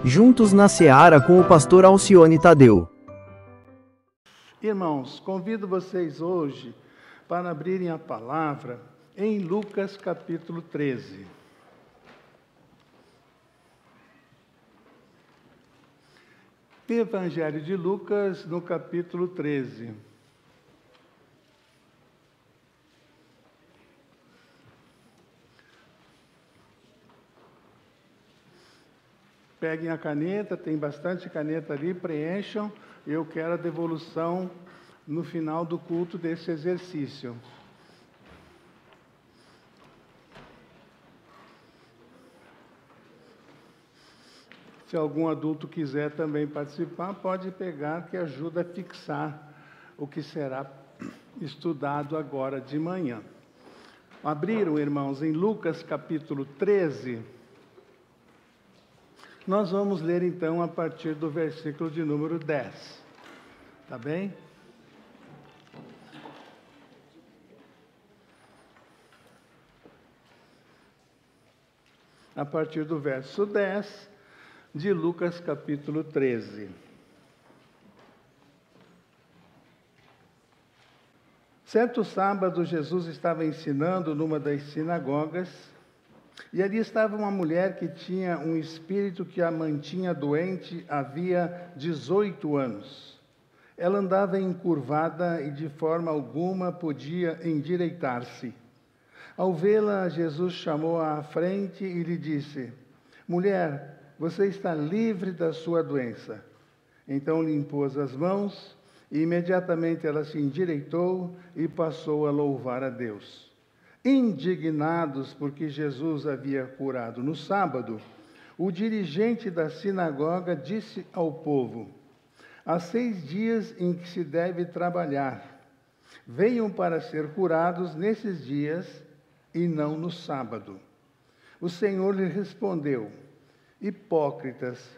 Juntos na Seara com o pastor Alcione Tadeu. Irmãos, convido vocês hoje para abrirem a palavra em Lucas capítulo 13. Evangelho de Lucas, no capítulo 13. Peguem a caneta, tem bastante caneta ali, preencham. Eu quero a devolução no final do culto desse exercício. Se algum adulto quiser também participar, pode pegar, que ajuda a fixar o que será estudado agora de manhã. Abriram, irmãos, em Lucas capítulo 13. Nós vamos ler, então, a partir do versículo de número 10. Tá bem? A partir do verso 10 de Lucas capítulo 13. Certo sábado, Jesus estava ensinando numa das sinagogas, e ali estava uma mulher que tinha um espírito que a mantinha doente havia 18 anos. Ela andava encurvada e de forma alguma podia endireitar-se. Ao vê-la, Jesus chamou-a à frente e lhe disse: Mulher, você está livre da sua doença. Então lhe impôs as mãos e imediatamente ela se endireitou e passou a louvar a Deus. Indignados porque Jesus havia curado no sábado, o dirigente da sinagoga disse ao povo: há 6 dias em que se deve trabalhar. Venham para ser curados nesses dias e não no sábado. O Senhor lhe respondeu: hipócritas,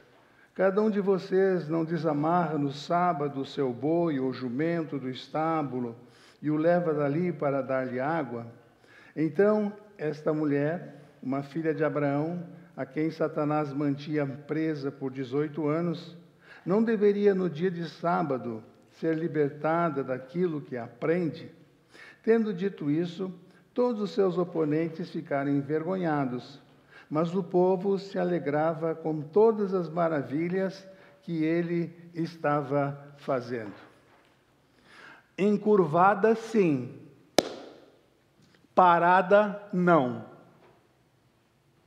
cada um de vocês não desamarra no sábado o seu boi ou jumento do estábulo e o leva dali para dar-lhe água? Então, esta mulher, uma filha de Abraão, a quem Satanás mantinha presa por 18 anos, não deveria no dia de sábado ser libertada daquilo que a prende? Tendo dito isso, todos os seus oponentes ficaram envergonhados, mas o povo se alegrava com todas as maravilhas que ele estava fazendo. Encurvada, sim. Parada, não.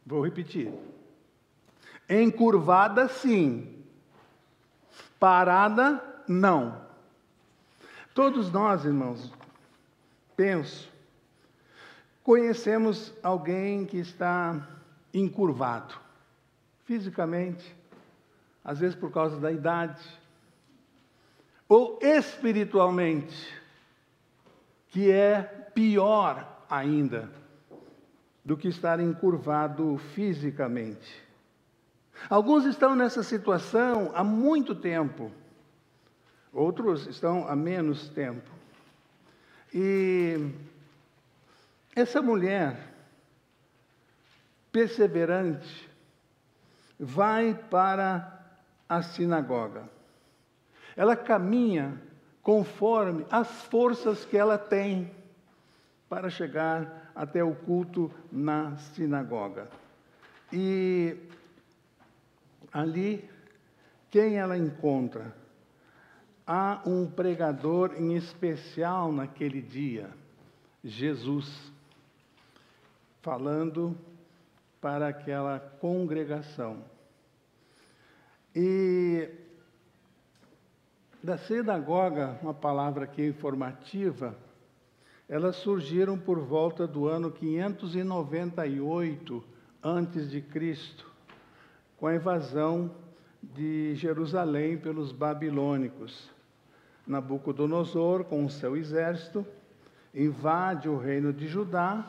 Vou repetir. Encurvada, sim. Parada, não. Todos nós, irmãos, penso, conhecemos alguém que está encurvado, fisicamente, às vezes por causa da idade, ou espiritualmente, que é pior ainda do que estar encurvado fisicamente. Alguns estão nessa situação há muito tempo, outros estão há menos tempo. E essa mulher perseverante vai para a sinagoga. Ela caminha conforme as forças que ela tem para chegar até o culto na sinagoga. E ali, quem ela encontra? Há um pregador em especial naquele dia, Jesus, falando para aquela congregação. E da sinagoga, uma palavra aqui informativa, elas surgiram por volta do ano 598 a.C., com a invasão de Jerusalém pelos babilônicos. Nabucodonosor, com o seu exército, invade o reino de Judá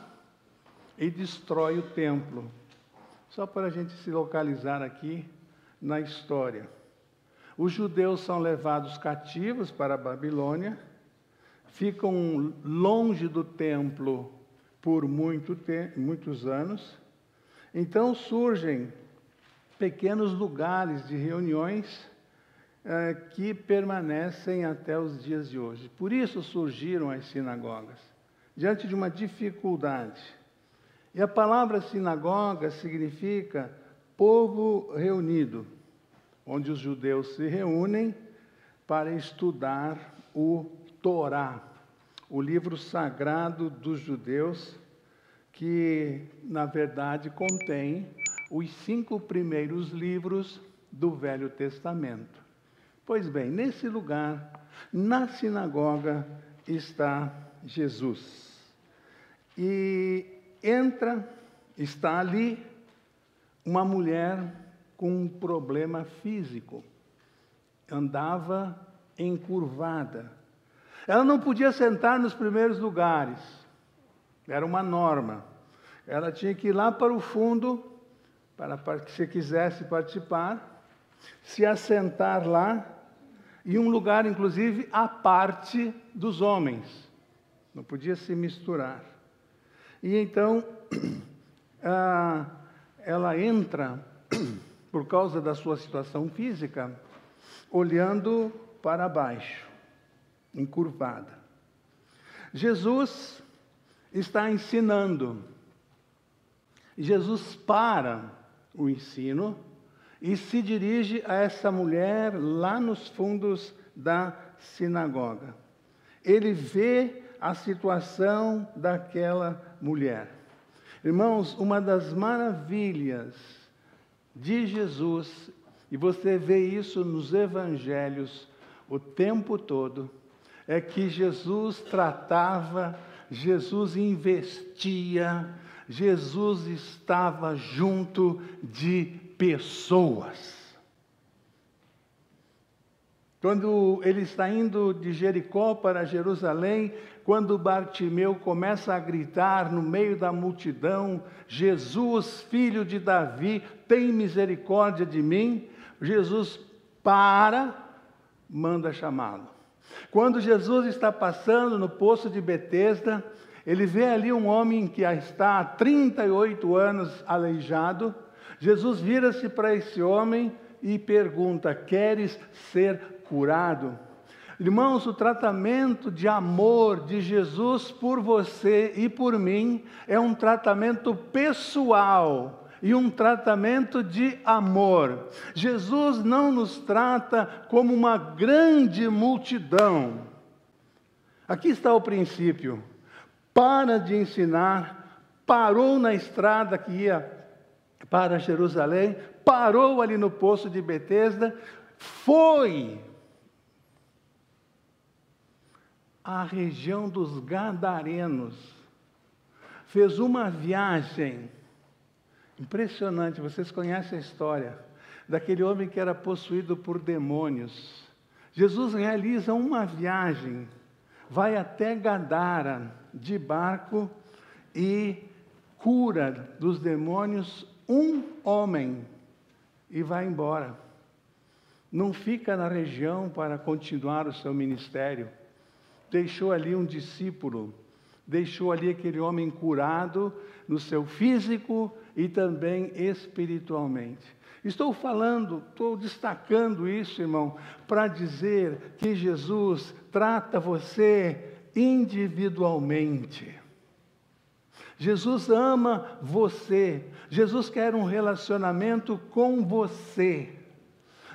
e destrói o templo. Só para a gente se localizar aqui na história. Os judeus são levados cativos para a Babilônia, ficam longe do templo por muitos anos. Então surgem pequenos lugares de reuniões que permanecem até os dias de hoje. Por isso surgiram as sinagogas, diante de uma dificuldade. E a palavra sinagoga significa povo reunido, onde os judeus se reúnem para estudar o Torá, o livro sagrado dos judeus, que, na verdade, contém os 5 primeiros livros do Velho Testamento. Pois bem, nesse lugar, na sinagoga, está Jesus. E está ali uma mulher com um problema físico. Andava encurvada. Ela não podia sentar nos primeiros lugares. Era uma norma. Ela tinha que ir lá para o fundo, para que se quisesse participar, se assentar lá, e um lugar, inclusive, à parte dos homens. Não podia se misturar. E então, ela entra, por causa da sua situação física, olhando para baixo, encurvada. Jesus está ensinando. Jesus para o ensino e se dirige a essa mulher lá nos fundos da sinagoga. Ele vê a situação daquela mulher. Irmãos, uma das maravilhas de Jesus, e você vê isso nos evangelhos o tempo todo, é que Jesus tratava, Jesus investia, Jesus estava junto de pessoas. Quando ele está indo de Jericó para Jerusalém, quando Bartimeu começa a gritar no meio da multidão: Jesus, filho de Davi, tem misericórdia de mim. Jesus manda chamá-lo. Quando Jesus está passando no poço de Betesda, ele vê ali um homem que está há 38 anos aleijado. Jesus vira-se para esse homem e pergunta: queres ser curado? Irmãos, o tratamento de amor de Jesus por você e por mim é um tratamento pessoal e um tratamento de amor. Jesus não nos trata como uma grande multidão. Aqui está o princípio. Para de ensinar, parou na estrada que ia para Jerusalém, parou ali no poço de Betesda, foi à região dos Gadarenos, fez uma viagem impressionante. Vocês conhecem a história daquele homem que era possuído por demônios. Jesus realiza uma viagem, vai até Gadara de barco e cura dos demônios um homem e vai embora. Não fica na região para continuar o seu ministério. Deixou ali um discípulo, deixou ali aquele homem curado no seu físico e também espiritualmente. Estou destacando isso, irmão, para dizer que Jesus trata você individualmente. Jesus ama você. Jesus quer um relacionamento com você.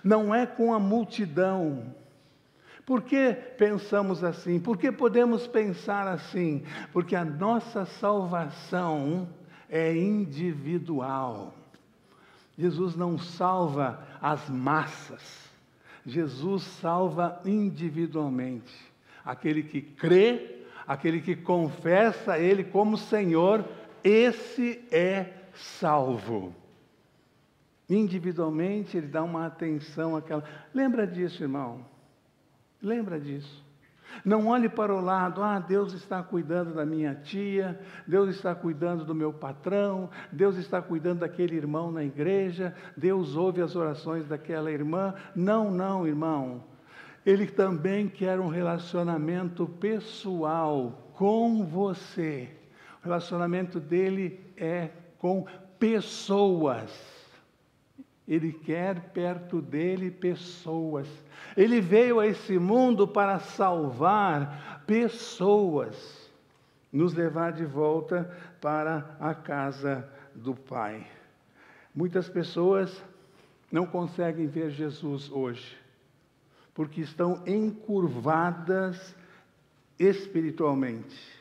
Não é com a multidão. Por que pensamos assim? Por que podemos pensar assim? Porque a nossa salvação é individual. Jesus não salva as massas. Jesus salva individualmente. Aquele que crê, aquele que confessa Ele como Senhor, esse é salvo. Individualmente, Ele dá uma atenção àquela... Lembra disso, irmão? Lembra disso. Não olhe para o lado: Deus está cuidando da minha tia, Deus está cuidando do meu patrão, Deus está cuidando daquele irmão na igreja, Deus ouve as orações daquela irmã. Não, não, irmão. Ele também quer um relacionamento pessoal com você. O relacionamento dele é com pessoas. Ele quer perto dele pessoas. Ele veio a esse mundo para salvar pessoas, nos levar de volta para a casa do Pai. Muitas pessoas não conseguem ver Jesus hoje, porque estão encurvadas espiritualmente.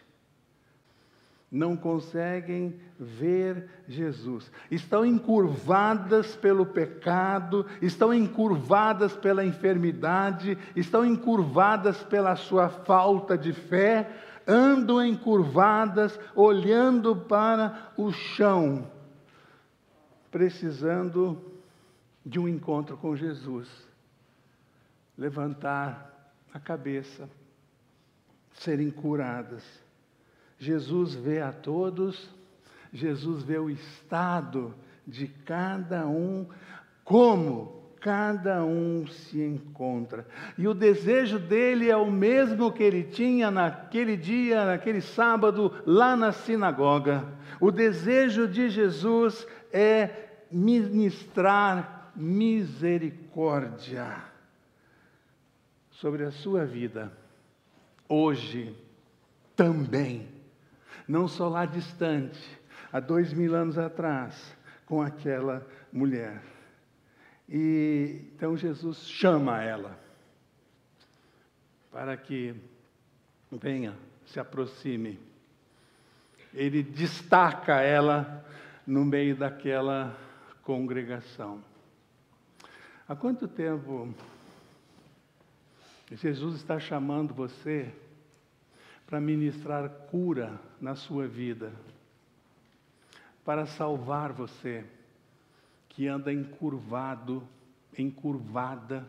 Não conseguem ver Jesus. Estão encurvadas pelo pecado, estão encurvadas pela enfermidade, estão encurvadas pela sua falta de fé, andam encurvadas, olhando para o chão, precisando de um encontro com Jesus. Levantar a cabeça, serem curadas. Jesus vê a todos, Jesus vê o estado de cada um, como cada um se encontra. E o desejo dele é o mesmo que ele tinha naquele dia, naquele sábado, lá na sinagoga. O desejo de Jesus é ministrar misericórdia sobre a sua vida, hoje também. Não só lá distante, há 2000 anos atrás, com aquela mulher. E então Jesus chama ela para que venha, se aproxime. Ele destaca ela no meio daquela congregação. Há quanto tempo Jesus está chamando você para ministrar cura na sua vida, para salvar você, que anda encurvado, encurvada,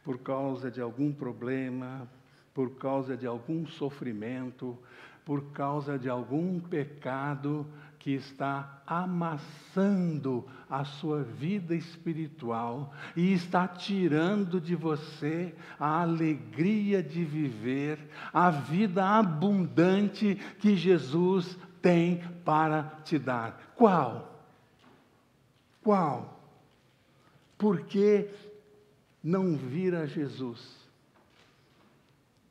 por causa de algum problema, por causa de algum sofrimento, por causa de algum pecado que está amassando a sua vida espiritual e está tirando de você a alegria de viver, a vida abundante que Jesus tem para te dar. Qual? Qual? Por que não vir a Jesus?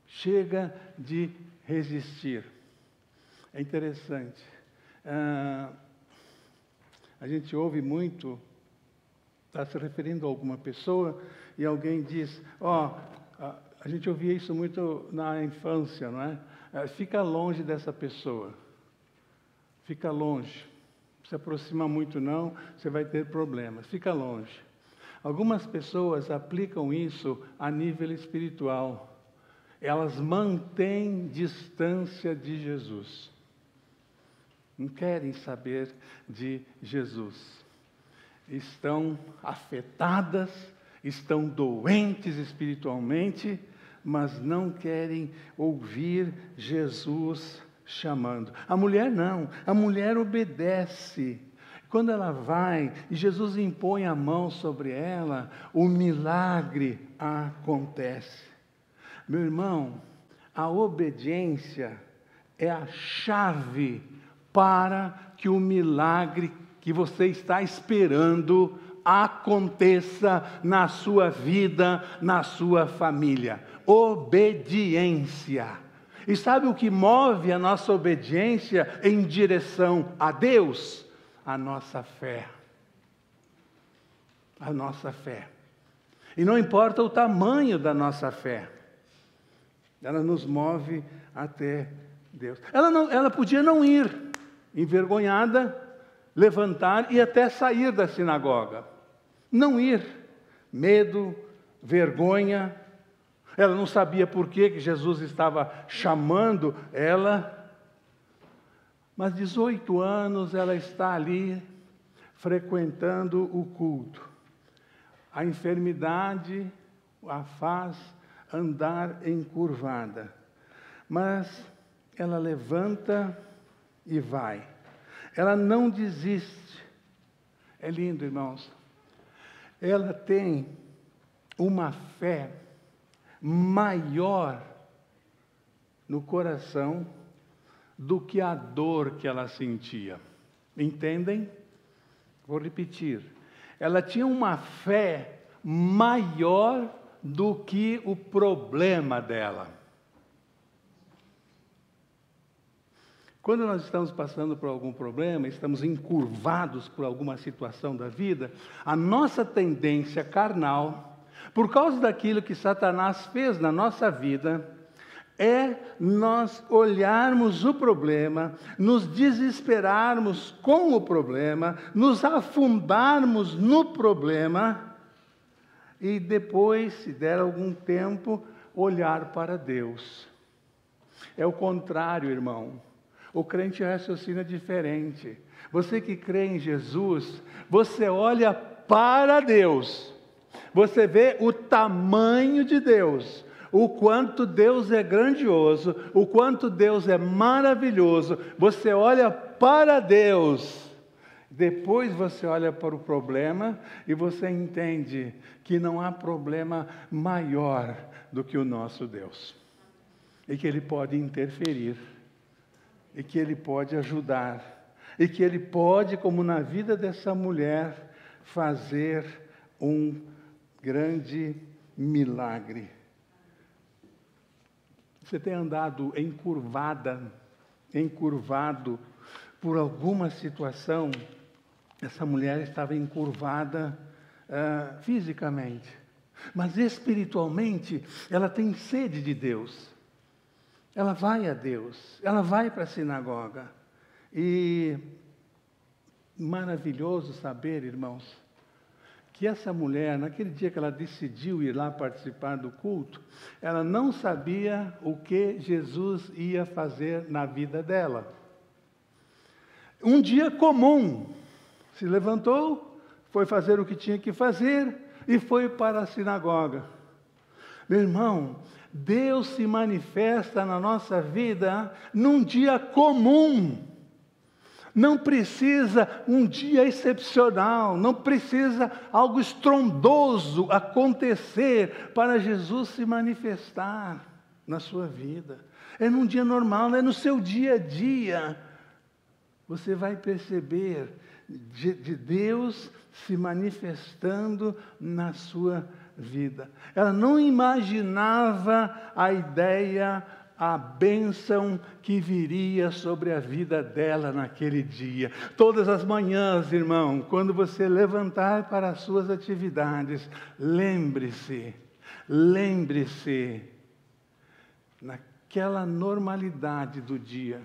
Chega de resistir. É interessante. A gente ouve muito, está se referindo a alguma pessoa, e alguém diz, a gente ouvia isso muito na infância, não é? Fica longe dessa pessoa. Fica longe. Não se aproxima muito não, você vai ter problemas. Fica longe. Algumas pessoas aplicam isso a nível espiritual. Elas mantêm distância de Jesus. Não querem saber de Jesus. Estão afetadas, estão doentes espiritualmente, mas não querem ouvir Jesus chamando. A mulher não, a mulher obedece. Quando ela vai e Jesus impõe a mão sobre ela, o milagre acontece. Meu irmão, a obediência é a chave para que o milagre que você está esperando aconteça na sua vida, na sua família. Obediência. E sabe o que move a nossa obediência em direção a Deus? A nossa fé. A nossa fé. E não importa o tamanho da nossa fé, ela nos move até Deus. Ela podia não ir, envergonhada, levantar e até sair da sinagoga. Não ir. Medo, vergonha. Ela não sabia por que Jesus estava chamando ela. Mas 18 anos ela está ali, frequentando o culto. A enfermidade a faz andar encurvada. Mas ela levanta e vai. Ela não desiste. É lindo, irmãos. Ela tem uma fé maior no coração do que a dor que ela sentia. Entendem? Vou repetir. ela tinha uma fé maior do que o problema dela. Quando nós estamos passando por algum problema, estamos encurvados por alguma situação da vida, a nossa tendência carnal, por causa daquilo que Satanás fez na nossa vida, é nós olharmos o problema, nos desesperarmos com o problema, nos afundarmos no problema e depois, se der algum tempo, olhar para Deus. É o contrário, irmão. O crente raciocina diferente. Você que crê em Jesus, você olha para Deus. Você vê o tamanho de Deus, o quanto Deus é grandioso, o quanto Deus é maravilhoso. Você olha para Deus. Depois você olha para o problema e você entende que não há problema maior do que o nosso Deus. E que Ele pode interferir. E que Ele pode ajudar, e que Ele pode, como na vida dessa mulher, fazer um grande milagre. Você tem andado encurvado por alguma situação? Essa mulher estava encurvada fisicamente, mas espiritualmente ela tem sede de Deus. Ela vai a Deus, ela vai para a sinagoga. E maravilhoso saber, irmãos, que essa mulher, naquele dia que ela decidiu ir lá participar do culto, ela não sabia o que Jesus ia fazer na vida dela. Um dia comum, se levantou, foi fazer o que tinha que fazer e foi para a sinagoga. Meu irmão, Deus se manifesta na nossa vida num dia comum. Não precisa um dia excepcional, não precisa algo estrondoso acontecer para Jesus se manifestar na sua vida. É num dia normal, é no seu dia a dia. Você vai perceber de Deus se manifestando na sua vida. Ela não imaginava a ideia, a bênção que viria sobre a vida dela naquele dia. Todas as manhãs, irmão, quando você levantar para as suas atividades, lembre-se, naquela normalidade do dia,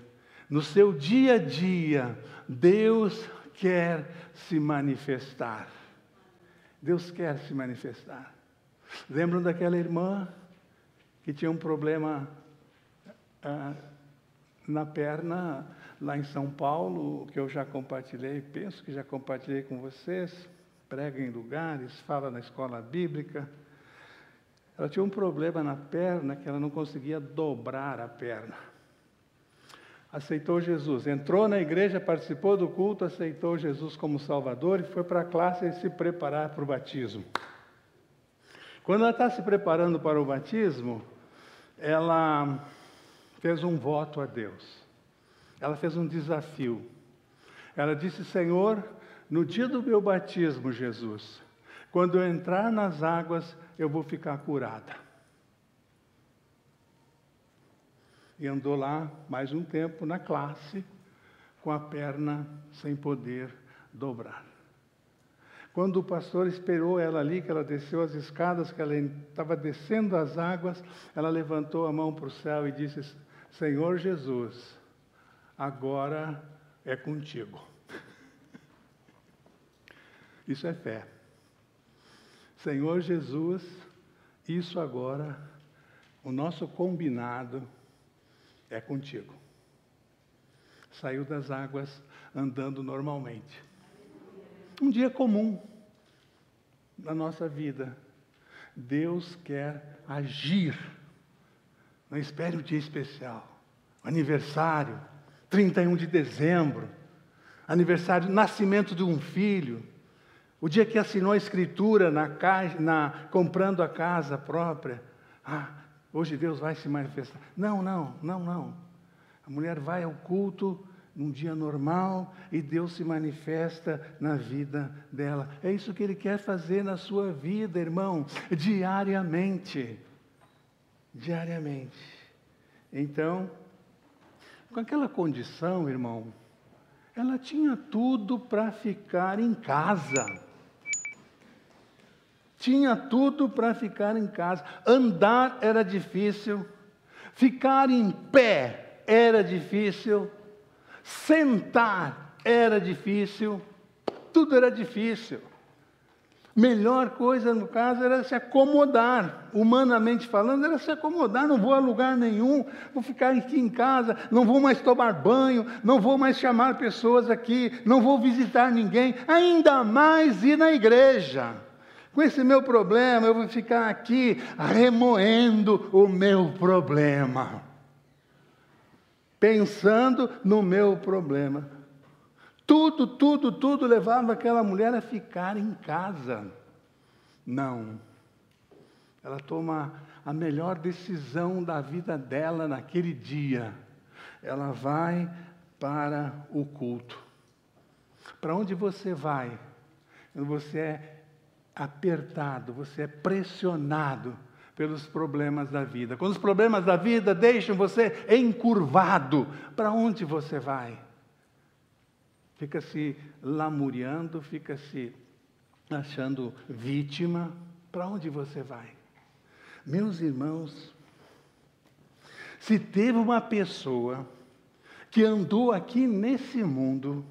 no seu dia a dia, Deus quer se manifestar. Deus quer se manifestar. Lembram daquela irmã que tinha um problema na perna, lá em São Paulo, que eu já compartilhei, penso que já compartilhei com vocês, prega em lugares, fala na escola bíblica. Ela tinha um problema na perna que ela não conseguia dobrar a perna. Aceitou Jesus, entrou na igreja, participou do culto, aceitou Jesus como Salvador e foi para a classe se preparar para o batismo. Quando ela está se preparando para o batismo, ela fez um voto a Deus. Ela fez um desafio. Ela disse: Senhor, no dia do meu batismo, Jesus, quando eu entrar nas águas, eu vou ficar curada. E andou lá mais um tempo na classe, com a perna sem poder dobrar. Quando o pastor esperou ela ali, que ela desceu as escadas, que ela estava descendo as águas, ela levantou a mão para o céu e disse: Senhor Jesus, agora é contigo. Isso é fé. Senhor Jesus, isso agora, o nosso combinado é contigo. Saiu das águas andando normalmente. Um dia comum na nossa vida. Deus quer agir. Não espere um dia especial. Aniversário, 31 de dezembro. Aniversário, nascimento de um filho. O dia que assinou a escritura comprando a casa própria. Hoje Deus vai se manifestar. Não. A mulher vai ao culto num dia normal, e Deus se manifesta na vida dela. É isso que Ele quer fazer na sua vida, irmão, diariamente. Diariamente. Então, com aquela condição, irmão, ela tinha tudo para ficar em casa. Tinha tudo para ficar em casa. Andar era difícil, ficar em pé era difícil, sentar era difícil, tudo era difícil. Melhor coisa, no caso, era se acomodar. Humanamente falando, era se acomodar. Não vou a lugar nenhum, vou ficar aqui em casa, não vou mais tomar banho, não vou mais chamar pessoas aqui, não vou visitar ninguém, ainda mais ir na igreja. Com esse meu problema, eu vou ficar aqui remoendo o meu problema. Pensando no meu problema. Tudo levava aquela mulher a ficar em casa. Não. Ela toma a melhor decisão da vida dela naquele dia. Ela vai para o culto. Para onde você vai? Você é apertado, você é pressionado pelos problemas da vida. Quando os problemas da vida deixam você encurvado, para onde você vai? Fica se lamuriando, fica se achando vítima. Para onde você vai? Meus irmãos, se teve uma pessoa que andou aqui nesse mundo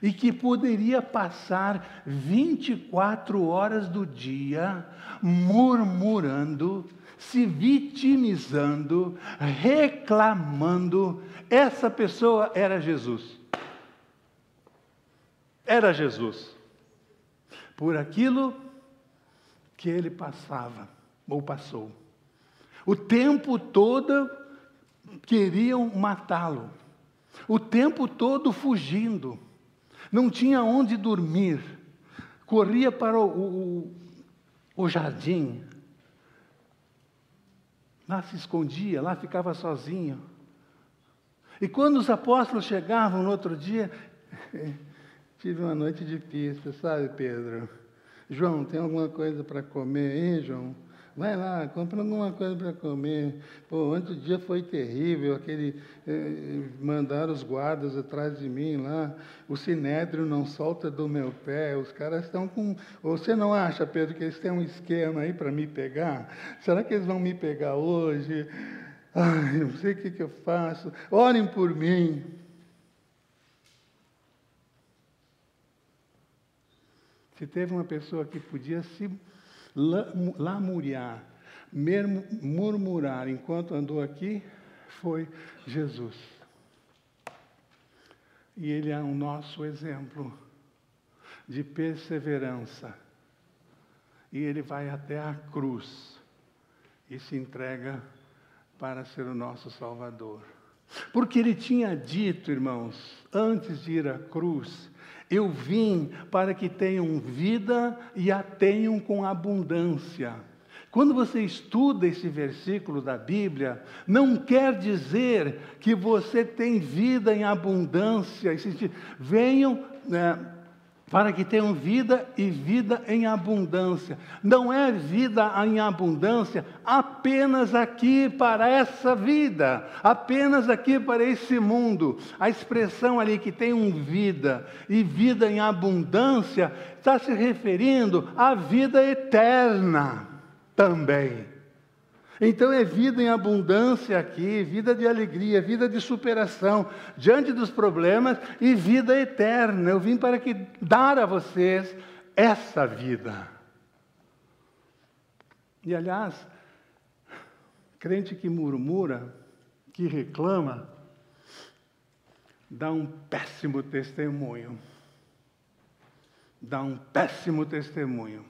e que poderia passar 24 horas do dia murmurando, se vitimizando, reclamando, essa pessoa era Jesus. Era Jesus. Por aquilo que ele passava, ou passou. O tempo todo queriam matá-lo. O tempo todo fugindo. Não tinha onde dormir. Corria para o jardim. Lá se escondia, lá ficava sozinho. E quando os apóstolos chegavam no outro dia, tive uma noite difícil, sabe, Pedro? João, tem alguma coisa para comer, hein, João? Vai lá, compra alguma coisa para comer. Pô, ontem o dia foi terrível, mandaram os guardas atrás de mim lá, o sinédrio não solta do meu pé, os caras estão com... Você não acha, Pedro, que eles têm um esquema aí para me pegar? Será que eles vão me pegar hoje? Ai, não sei o que eu faço. Orem por mim. Se teve uma pessoa que podia se lamuriar, murmurar enquanto andou aqui, foi Jesus. E Ele é o nosso exemplo de perseverança. E Ele vai até a cruz e se entrega para ser o nosso Salvador. Porque Ele tinha dito, irmãos, antes de ir à cruz, eu vim para que tenham vida e a tenham com abundância. Quando você estuda esse versículo da Bíblia, não quer dizer que você tem vida em abundância. Venham para que tenham vida e vida em abundância. Não é vida em abundância apenas aqui para essa vida, apenas aqui para esse mundo. A expressão ali que tem vida e vida em abundância está se referindo à vida eterna também. Então é vida em abundância aqui, vida de alegria, vida de superação diante dos problemas e vida eterna. Eu vim para dar a vocês essa vida. E aliás, crente que murmura, que reclama, dá um péssimo testemunho. Dá um péssimo testemunho.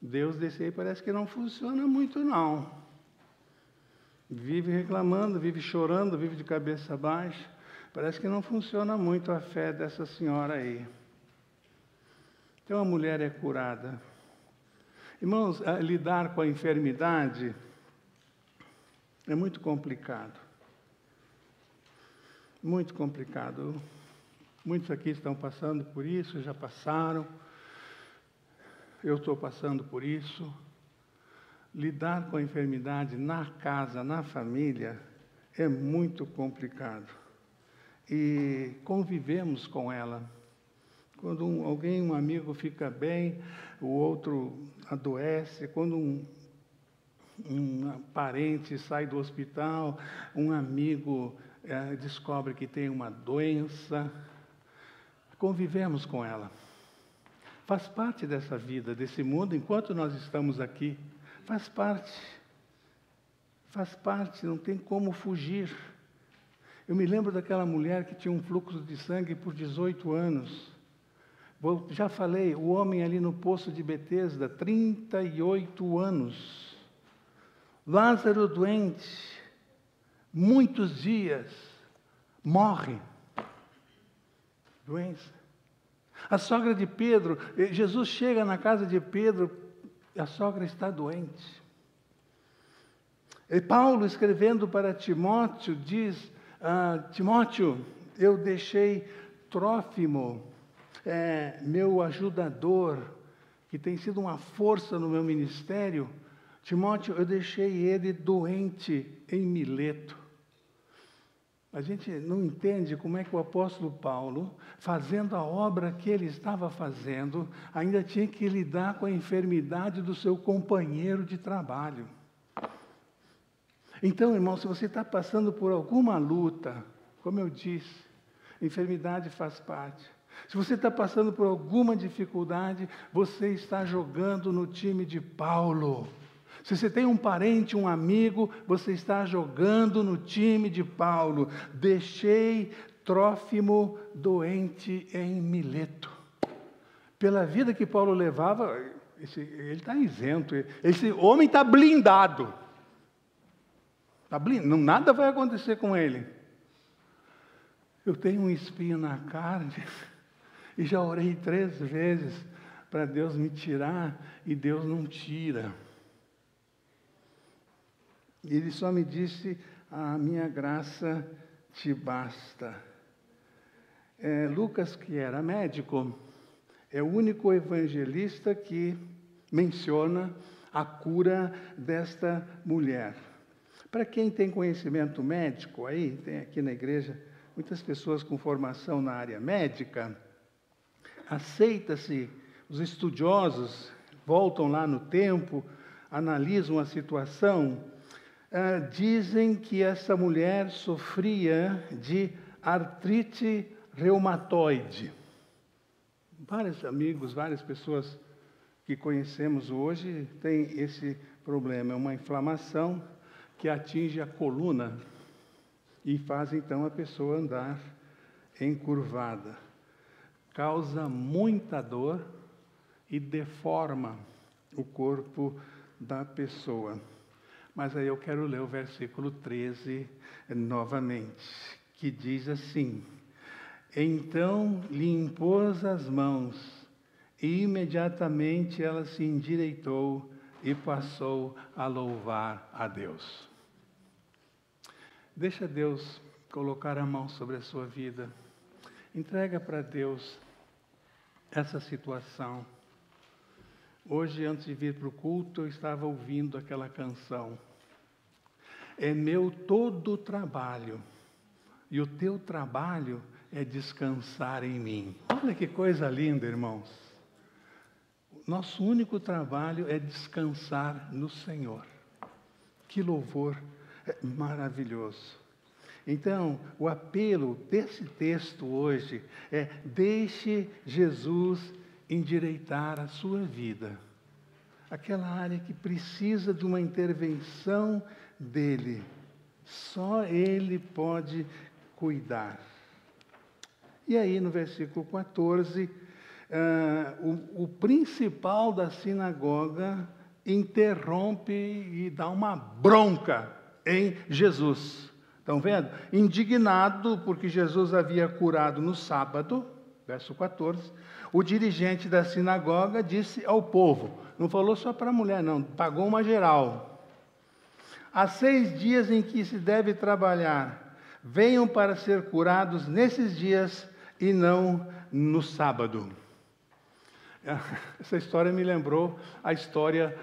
Deus desse aí parece que não funciona muito não. Vive reclamando, vive chorando, vive de cabeça baixa. Parece que não funciona muito a fé dessa senhora aí. Então a mulher é curada. Irmãos, lidar com a enfermidade é muito complicado. Muito complicado. Muitos aqui estão passando por isso, já passaram. Eu estou passando por isso. Lidar com a enfermidade na casa, na família, é muito complicado. E convivemos com ela. Quando um amigo fica bem, o outro adoece. Quando um parente sai do hospital, um amigo descobre que tem uma doença. Convivemos com ela. Faz parte dessa vida, desse mundo, enquanto nós estamos aqui. Faz parte, não tem como fugir. Eu me lembro daquela mulher que tinha um fluxo de sangue por 18 anos. Já falei, o homem ali no poço de Betesda, 38 anos. Lázaro doente, muitos dias, morre. Doença. A sogra de Pedro, Jesus chega na casa de Pedro, a sogra está doente. E Paulo, escrevendo para Timóteo, diz: Timóteo, eu deixei Trófimo, meu ajudador, que tem sido uma força no meu ministério. Timóteo, eu deixei ele doente em Mileto. A gente não entende como é que o apóstolo Paulo, fazendo a obra que ele estava fazendo, ainda tinha que lidar com a enfermidade do seu companheiro de trabalho. Então, irmão, se você está passando por alguma luta, como eu disse, enfermidade faz parte. Se você está passando por alguma dificuldade, você está jogando no time de Paulo. Se você tem um parente, um amigo, você está jogando no time de Paulo. Deixei Trófimo doente em Mileto. Pela vida que Paulo levava, ele está isento. Esse homem está blindado. Nada vai acontecer com ele. Eu tenho um espinho na carne e já orei 3 vezes para Deus me tirar e Deus não tira. Ele só me disse: a minha graça te basta. Lucas, que era médico, é o único evangelista que menciona a cura desta mulher. Para quem tem conhecimento médico, aí tem aqui na igreja muitas pessoas com formação na área médica, aceita-se, os estudiosos voltam lá no tempo, analisam a situação, dizem que essa mulher sofria de artrite reumatoide. Vários amigos, várias pessoas que conhecemos hoje têm esse problema. É uma inflamação que atinge a coluna e faz então a pessoa andar encurvada. Causa muita dor e deforma o corpo da pessoa. Mas aí eu quero ler o versículo 13 novamente, que diz assim: então lhe impôs as mãos, e imediatamente ela se endireitou e passou a louvar a Deus. Deixa Deus colocar a mão sobre a sua vida. Entrega para Deus essa situação. Hoje, antes de vir para o culto, eu estava ouvindo aquela canção. É meu todo trabalho, e o teu trabalho é descansar em mim. Olha que coisa linda, irmãos. Nosso único trabalho é descansar no Senhor. Que louvor maravilhoso. Então, o apelo desse texto hoje é: deixe Jesus endireitar a sua vida. Aquela área que precisa de uma intervenção dele. Só ele pode cuidar. E aí, no versículo 14, o principal da sinagoga interrompe e dá uma bronca em Jesus. Estão vendo? Indignado porque Jesus havia curado no sábado, verso 14, o dirigente da sinagoga disse ao povo, não falou só para a mulher não, pagou uma geral. Há 6 dias em que se deve trabalhar, venham para ser curados nesses dias e não no sábado. Essa história me lembrou a história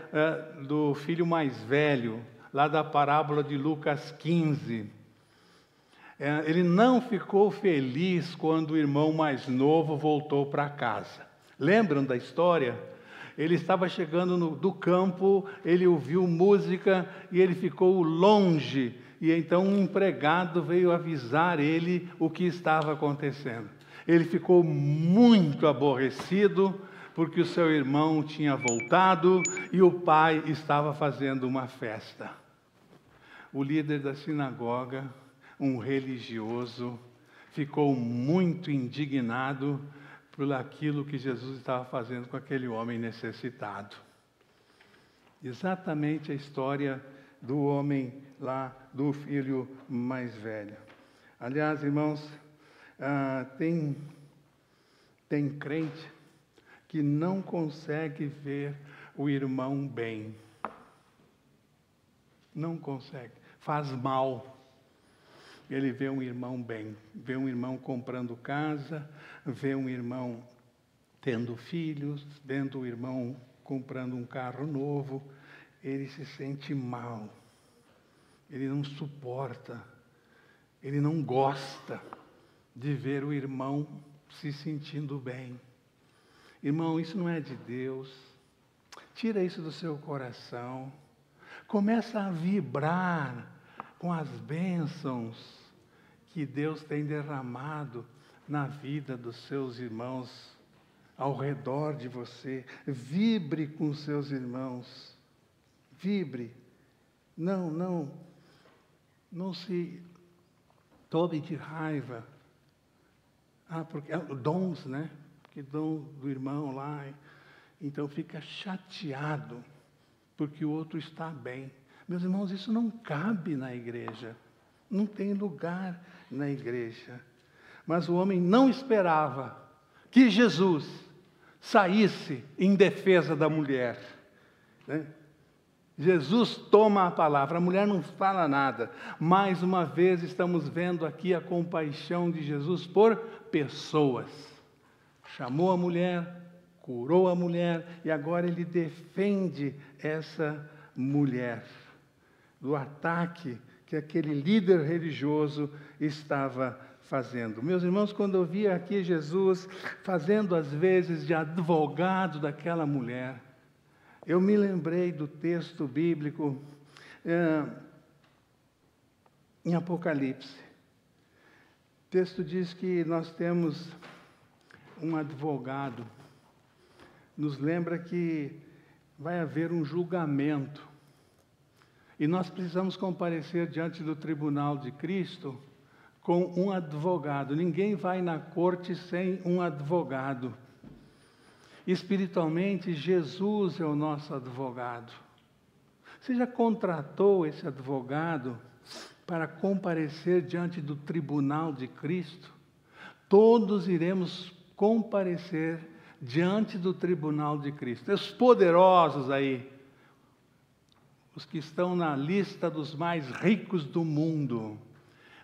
do filho mais velho, lá da parábola de Lucas 15. Ele não ficou feliz quando o irmão mais novo voltou para casa. Lembram da história? Ele estava chegando do campo, ele ouviu música e ele ficou longe. E então um empregado veio avisar ele o que estava acontecendo. Ele ficou muito aborrecido porque o seu irmão tinha voltado e o pai estava fazendo uma festa. O líder da sinagoga, um religioso, ficou muito indignado por aquilo que Jesus estava fazendo com aquele homem necessitado. Exatamente a história do homem lá, do filho mais velho. Aliás, irmãos, tem crente que não consegue ver o irmão bem. Não consegue. Faz mal. Ele vê um irmão bem, vê um irmão comprando casa, vê um irmão tendo filhos, vendo o irmão comprando um carro novo, ele se sente mal, ele não suporta, ele não gosta de ver o irmão se sentindo bem. Irmão, isso não é de Deus, tira isso do seu coração, começa a vibrar com as bênçãos que Deus tem derramado na vida dos seus irmãos ao redor de você. Vibre com os seus irmãos. Vibre. Não se tome de raiva. Porque dons, né? Que dom do irmão lá. Então fica chateado porque o outro está bem. Meus irmãos, isso não cabe na igreja. Não tem lugar na igreja. Mas o homem não esperava que Jesus saísse em defesa da mulher. Né? Jesus toma a palavra, a mulher não fala nada. Mais uma vez estamos vendo aqui a compaixão de Jesus por pessoas. Chamou a mulher, curou a mulher e agora ele defende essa mulher do ataque que aquele líder religioso estava fazendo. Meus irmãos, quando eu via aqui Jesus fazendo às vezes de advogado daquela mulher, eu me lembrei do texto bíblico em Apocalipse. O texto diz que nós temos um advogado. Nos lembra que vai haver um julgamento. E nós precisamos comparecer diante do tribunal de Cristo com um advogado. Ninguém vai na corte sem um advogado. Espiritualmente, Jesus é o nosso advogado. Você já contratou esse advogado para comparecer diante do tribunal de Cristo? Todos iremos comparecer diante do tribunal de Cristo. Os poderosos aí, os que estão na lista dos mais ricos do mundo,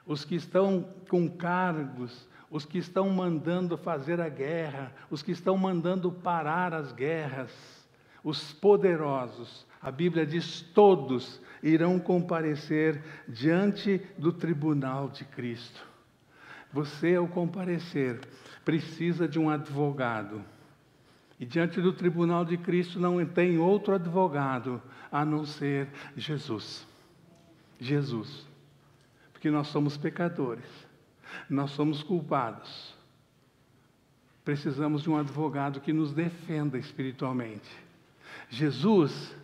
os que estão com cargos, os que estão mandando fazer a guerra, os que estão mandando parar as guerras, os poderosos, a Bíblia diz, todos irão comparecer diante do tribunal de Cristo. Você, ao comparecer, precisa de um advogado. E diante do tribunal de Cristo não tem outro advogado a não ser Jesus. Jesus. Porque nós somos pecadores. Nós somos culpados. Precisamos de um advogado que nos defenda espiritualmente. Jesus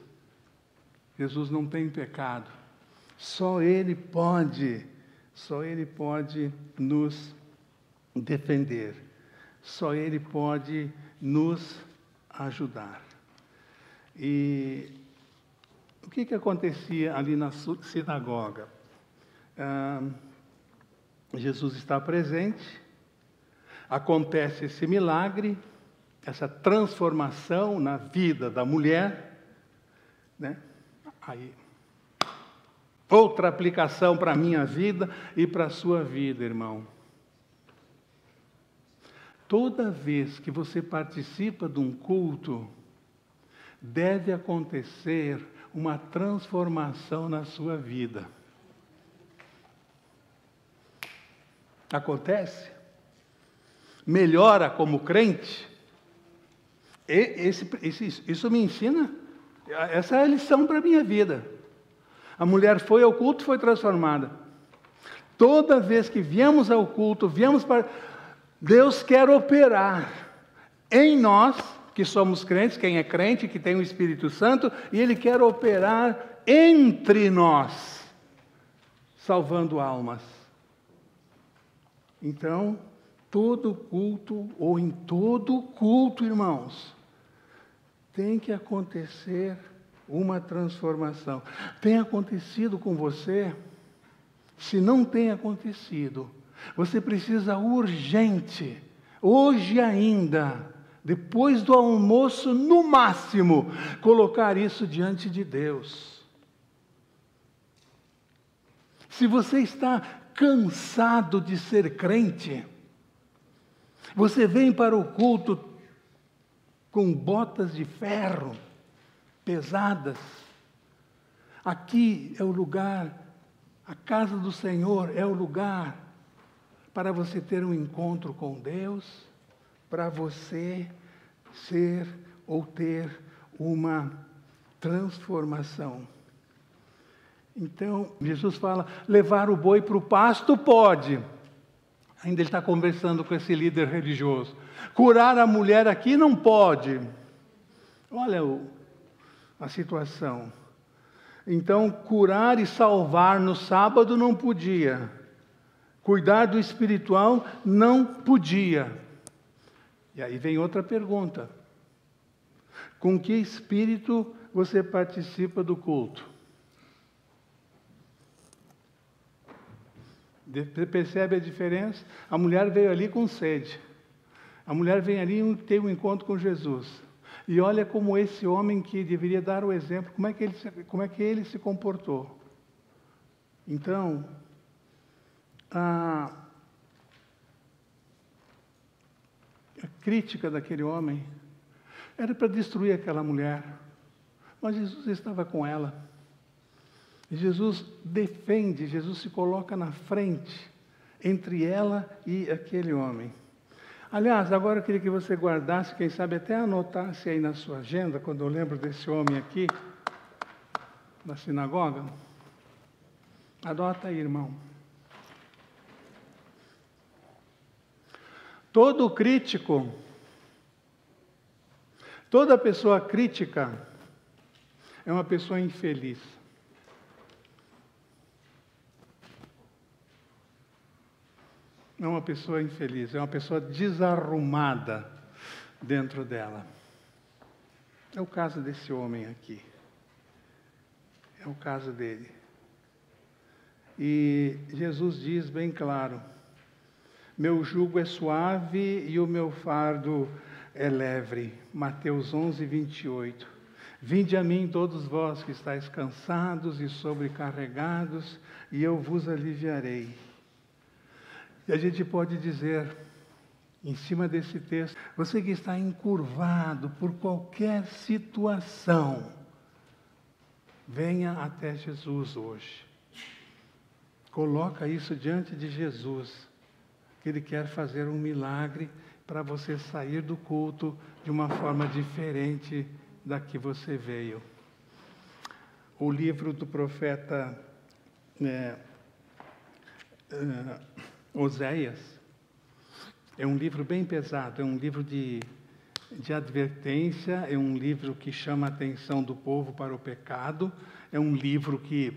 não tem pecado. Só Ele pode nos defender. Só Ele pode nos ajudar. E o que acontecia ali na sinagoga? Jesus está presente, acontece esse milagre, essa transformação na vida da mulher, né? Aí, Outra aplicação para a minha vida e para a sua vida, irmão. Toda vez que você participa de um culto, deve acontecer uma transformação na sua vida. Acontece? Melhora como crente? Isso me ensina. Essa é a lição para a minha vida. A mulher foi ao culto, foi transformada. Toda vez que viemos ao culto, viemos para... Deus quer operar em nós, que somos crentes, quem é crente, que tem o Espírito Santo, e Ele quer operar entre nós, salvando almas. Então, todo culto, ou em todo culto, irmãos, tem que acontecer uma transformação. Tem acontecido com você? Se não tem acontecido, você precisa urgente, hoje ainda, depois do almoço, no máximo, colocar isso diante de Deus. Se você está cansado de ser crente, você vem para o culto com botas de ferro, pesadas. Aqui é o lugar, a casa do Senhor é o lugar para você ter um encontro com Deus, para você ser ou ter uma transformação. Então, Jesus fala, levar o boi para o pasto pode. Ainda ele está conversando com esse líder religioso. Curar a mulher aqui não pode. Olha a situação. Então, curar e salvar no sábado não podia. Cuidar do espiritual não podia. E aí vem outra pergunta. Com que espírito você participa do culto? Percebe a diferença? A mulher veio ali com sede. A mulher vem ali ter um encontro com Jesus. E olha como esse homem que deveria dar o exemplo, como é que ele se comportou. Então, a crítica daquele homem era para destruir aquela mulher. Mas Jesus estava com ela. E Jesus defende, Jesus se coloca na frente, entre ela e aquele homem. Aliás, agora eu queria que você guardasse, quem sabe até anotasse aí na sua agenda, quando eu lembro desse homem aqui, na sinagoga. Anota aí, irmão. Todo crítico, toda pessoa crítica é uma pessoa infeliz. É uma pessoa infeliz, é uma pessoa desarrumada dentro dela. É o caso desse homem aqui. É o caso dele. E Jesus diz bem claro, meu jugo é suave e o meu fardo é leve. Mateus 11, 28. Vinde a mim todos vós que estáis cansados e sobrecarregados, e eu vos aliviarei. E a gente pode dizer, em cima desse texto, você que está encurvado por qualquer situação, venha até Jesus hoje. Coloca isso diante de Jesus, que Ele quer fazer um milagre para você sair do culto de uma forma diferente da que você veio. O livro do profeta Oséias é um livro bem pesado, é um livro de advertência, é um livro que chama a atenção do povo para o pecado, é um livro que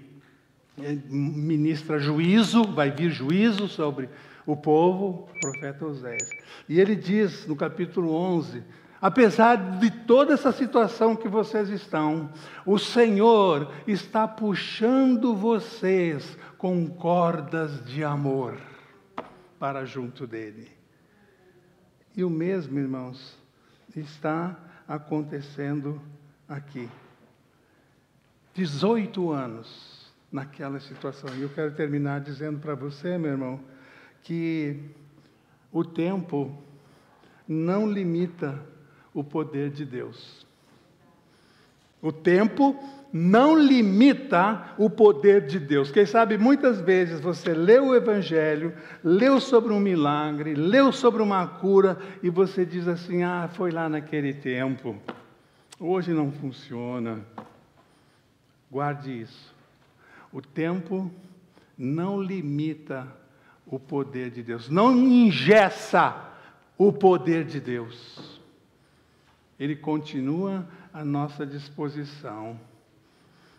ministra juízo, vai vir juízo sobre o povo, o profeta Oséias. E ele diz no capítulo 11, apesar de toda essa situação que vocês estão, o Senhor está puxando vocês com cordas de amor para junto dele. E o mesmo, irmãos, está acontecendo aqui. 18 anos naquela situação. E eu quero terminar dizendo para você, meu irmão, que o tempo não limita o poder de Deus. O tempo não limita o poder de Deus. Quem sabe muitas vezes você leu o Evangelho, leu sobre um milagre, leu sobre uma cura, e você diz assim, foi lá naquele tempo. Hoje não funciona. Guarde isso. O tempo não limita o poder de Deus. Não engessa o poder de Deus. Ele continua à nossa disposição.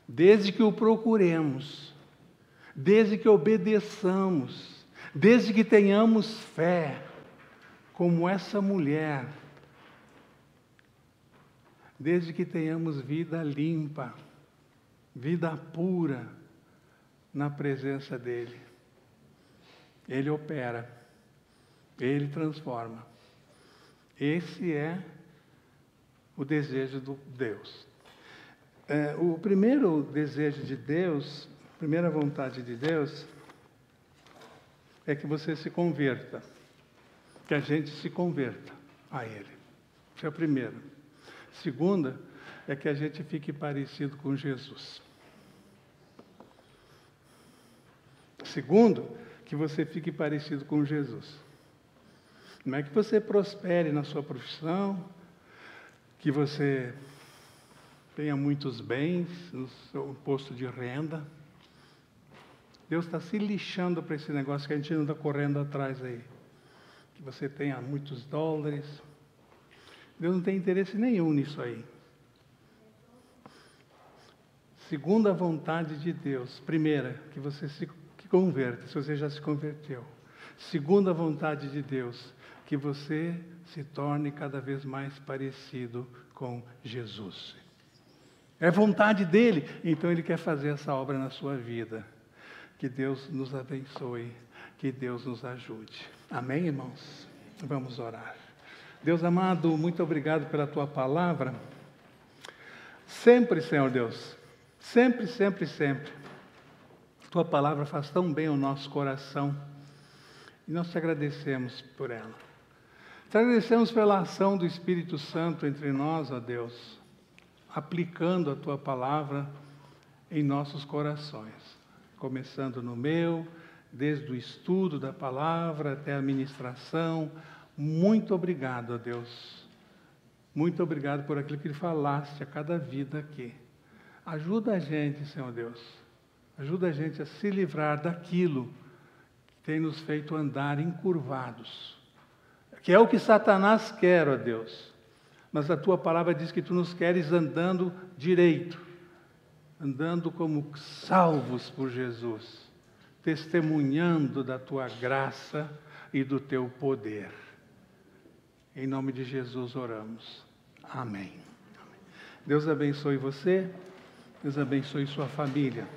Desde que o procuremos, desde que obedeçamos, desde que tenhamos fé, como essa mulher, desde que tenhamos vida limpa, vida pura na presença dEle. Ele opera, Ele transforma. Esse é o desejo de Deus. O primeiro desejo de Deus, a primeira vontade de Deus, é que você se converta, que a gente se converta a Ele. Esse é o primeiro. Segunda, é que a gente fique parecido com Jesus. Segundo, que você fique parecido com Jesus. Não é que você prospere na sua profissão, que você tenha muitos bens no seu posto de renda. Deus está se lixando para esse negócio que a gente anda correndo atrás aí. Que você tenha muitos dólares. Deus não tem interesse nenhum nisso aí. Segunda vontade de Deus. Primeira, que você se converta, se você já se converteu. Segunda vontade de Deus, que você se torne cada vez mais parecido com Jesus. É vontade dele, então ele quer fazer essa obra na sua vida. Que Deus nos abençoe, que Deus nos ajude. Amém, irmãos? Vamos orar. Deus amado, muito obrigado pela tua palavra. Sempre, Senhor Deus, sempre, sempre, sempre, tua palavra faz tão bem ao nosso coração. E nós te agradecemos por ela. Te agradecemos pela ação do Espírito Santo entre nós, ó Deus, aplicando a tua palavra em nossos corações. Começando no meu, desde o estudo da palavra até a ministração. Muito obrigado, ó Deus. Muito obrigado por aquilo que falaste a cada vida aqui. Ajuda a gente, Senhor Deus. Ajuda a gente a se livrar daquilo que tem nos feito andar encurvados. Que é o que Satanás quer, ó Deus. Mas a tua palavra diz que tu nos queres andando direito. Andando como salvos por Jesus. Testemunhando da tua graça e do teu poder. Em nome de Jesus oramos. Amém. Deus abençoe você. Deus abençoe sua família.